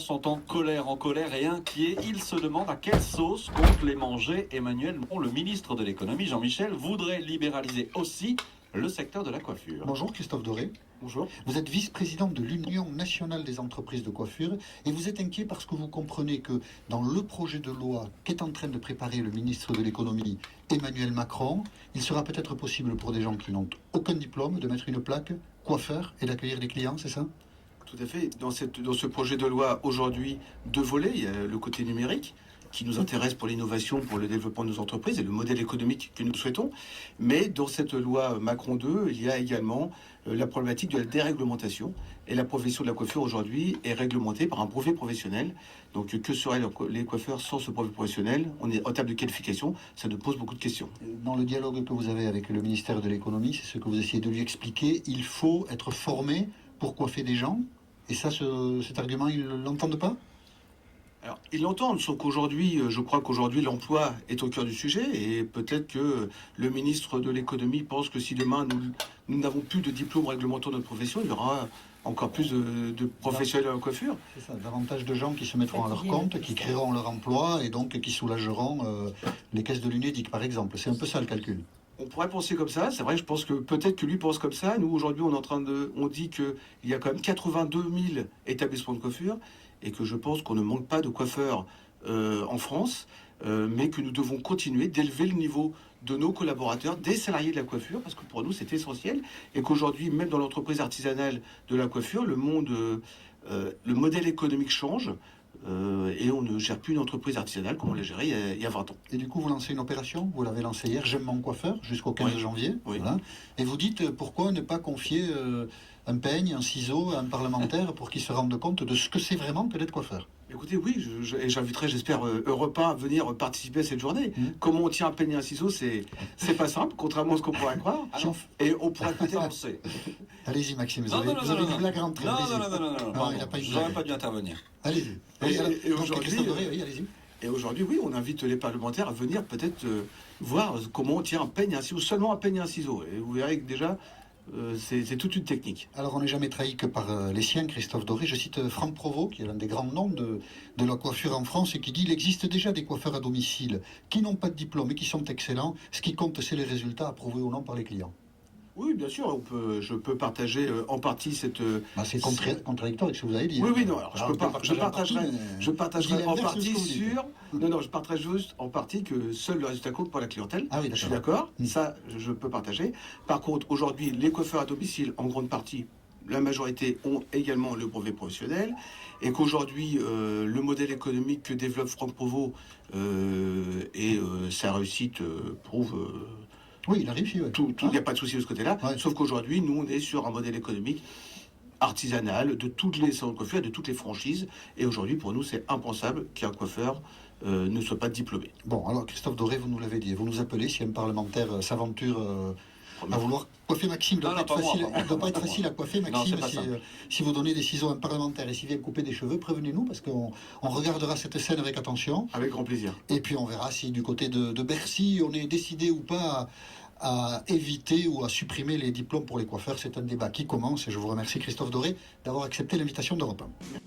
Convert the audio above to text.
coiffeurs sont en colère et inquiets. Ils se demandent à quelle sauce compte les manger Emmanuel Macron. Le ministre de l'économie, Jean-Michel, voudrait libéraliser aussi le secteur de la coiffure. Bonjour Christophe Doré. Bonjour. Vous êtes vice-président de l'Union nationale des entreprises de coiffure et vous êtes inquiet parce que vous comprenez que dans le projet de loi qu'est en train de préparer le ministre de l'économie, Emmanuel Macron, il sera peut-être possible pour des gens qui n'ont aucun diplôme de mettre une plaque coiffeur et d'accueillir des clients, c'est ça ? Tout à fait. Dans ce projet de loi, aujourd'hui, deux volets. Il y a le côté numérique, qui nous intéresse pour l'innovation, pour le développement de nos entreprises et le modèle économique que nous souhaitons. Mais dans cette loi Macron 2, il y a également la problématique de la déréglementation. Et la profession de la coiffure, aujourd'hui, est réglementée par un brevet professionnel. Donc, que seraient les coiffeurs sans ce brevet professionnel? On est en table de qualification, ça nous pose beaucoup de questions. Dans le dialogue que vous avez avec le ministère de l'économie, c'est ce que vous essayez de lui expliquer, il faut être formé pour coiffer des gens. Et ça, cet argument, ils ne l'entendent pas ? Alors, ils l'entendent, sauf qu'aujourd'hui, je crois qu'aujourd'hui, l'emploi est au cœur du sujet, et peut-être que le ministre de l'économie pense que si demain nous n'avons plus de diplôme réglementant notre profession, il y aura encore plus de professionnels en coiffure. C'est ça, davantage de gens qui se mettront à leur compte, qui créeront leur emploi et donc qui soulageront les caisses de l'Unédic, par exemple. C'est un peu ça le calcul. On pourrait penser comme ça, c'est vrai, je pense que peut-être que lui pense comme ça. Nous, aujourd'hui, on dit qu'il y a quand même 82 000 établissements de coiffure, et que je pense qu'on ne manque pas de coiffeurs en France, mais que nous devons continuer d'élever le niveau de nos collaborateurs, des salariés de la coiffure, parce que pour nous c'est essentiel, et qu'aujourd'hui, même dans l'entreprise artisanale de la coiffure, le modèle économique change, et on ne gère plus une entreprise artisanale comme on l'a géré il y a 20 ans. Et du coup, vous lancez une opération, vous l'avez lancée hier, J'aime mon coiffeur, jusqu'au 15 janvier. Oui. Voilà. Et vous dites, pourquoi ne pas confier un peigne, un ciseau à un parlementaire pour qu'il se rende compte de ce que c'est vraiment que d'être coiffeur? Écoutez, oui, et j'inviterai, j'espère, Europe 1 à venir participer à cette journée. Comment on tient un peigne et un ciseau, c'est pas simple, contrairement à ce qu'on pourrait croire. Et on pourrait peut-être lancer. Allez-y, Maxime, vous Non, avez non, une non, blague rentrée. non, allez-y. non, non, non, non, Non, il n'a pas une je n'aurais blague. pas dû intervenir. Allez-y. Et aujourd'hui, Christophe Doré, oui, allez-y. Et aujourd'hui, oui, on invite les parlementaires à venir peut-être voir comment on tient un peigne et un ciseau, seulement un peigne et un ciseau. Et vous verrez que déjà, c'est toute une technique. Alors, on n'est jamais trahi que par les siens, Christophe Doré. Je cite Franck Provost, qui est l'un des grands noms de la coiffure en France, et qui dit « Il existe déjà des coiffeurs à domicile qui n'ont pas de diplôme et qui sont excellents. Ce qui compte, c'est les résultats approuvés ou non par les clients. » Oui, bien sûr, je peux partager en partie cette... c'est contradictoire avec ce que vous avez dit. Oui, non, alors je partagerai en l'inverse de ce partie que vous dites. sur... Non, je partage juste en partie que seul le résultat compte pour la clientèle. Ah oui, je suis d'accord, ça, je peux partager. Par contre, aujourd'hui, les coiffeurs à domicile, en grande partie, la majorité ont également le brevet professionnel, et qu'aujourd'hui, le modèle économique que développe Franck Provost et sa réussite prouve... Oui, il a réussi. Ouais. Il n'y a pas de souci de ce côté-là, Ouais. sauf qu'aujourd'hui, nous, on est sur un modèle économique artisanal de toutes les salons de coiffure, de toutes les franchises, et aujourd'hui, pour nous, c'est impensable qu'un coiffeur ne soit pas diplômé. Bon, alors Christophe Doré, vous nous l'avez dit, vous nous appelez si un parlementaire s'aventure à vouloir coiffer Maxime. Il ne doit pas être facile à coiffer Maxime. Si vous donnez des ciseaux à un parlementaire et s'il vient couper des cheveux, prévenez-nous parce qu'on regardera cette scène avec attention. Avec grand plaisir. Et puis on verra si du côté de Bercy, on est décidé ou pas à éviter ou à supprimer les diplômes pour les coiffeurs. C'est un débat qui commence et je vous remercie Christophe Doré d'avoir accepté l'invitation d'Europe 1.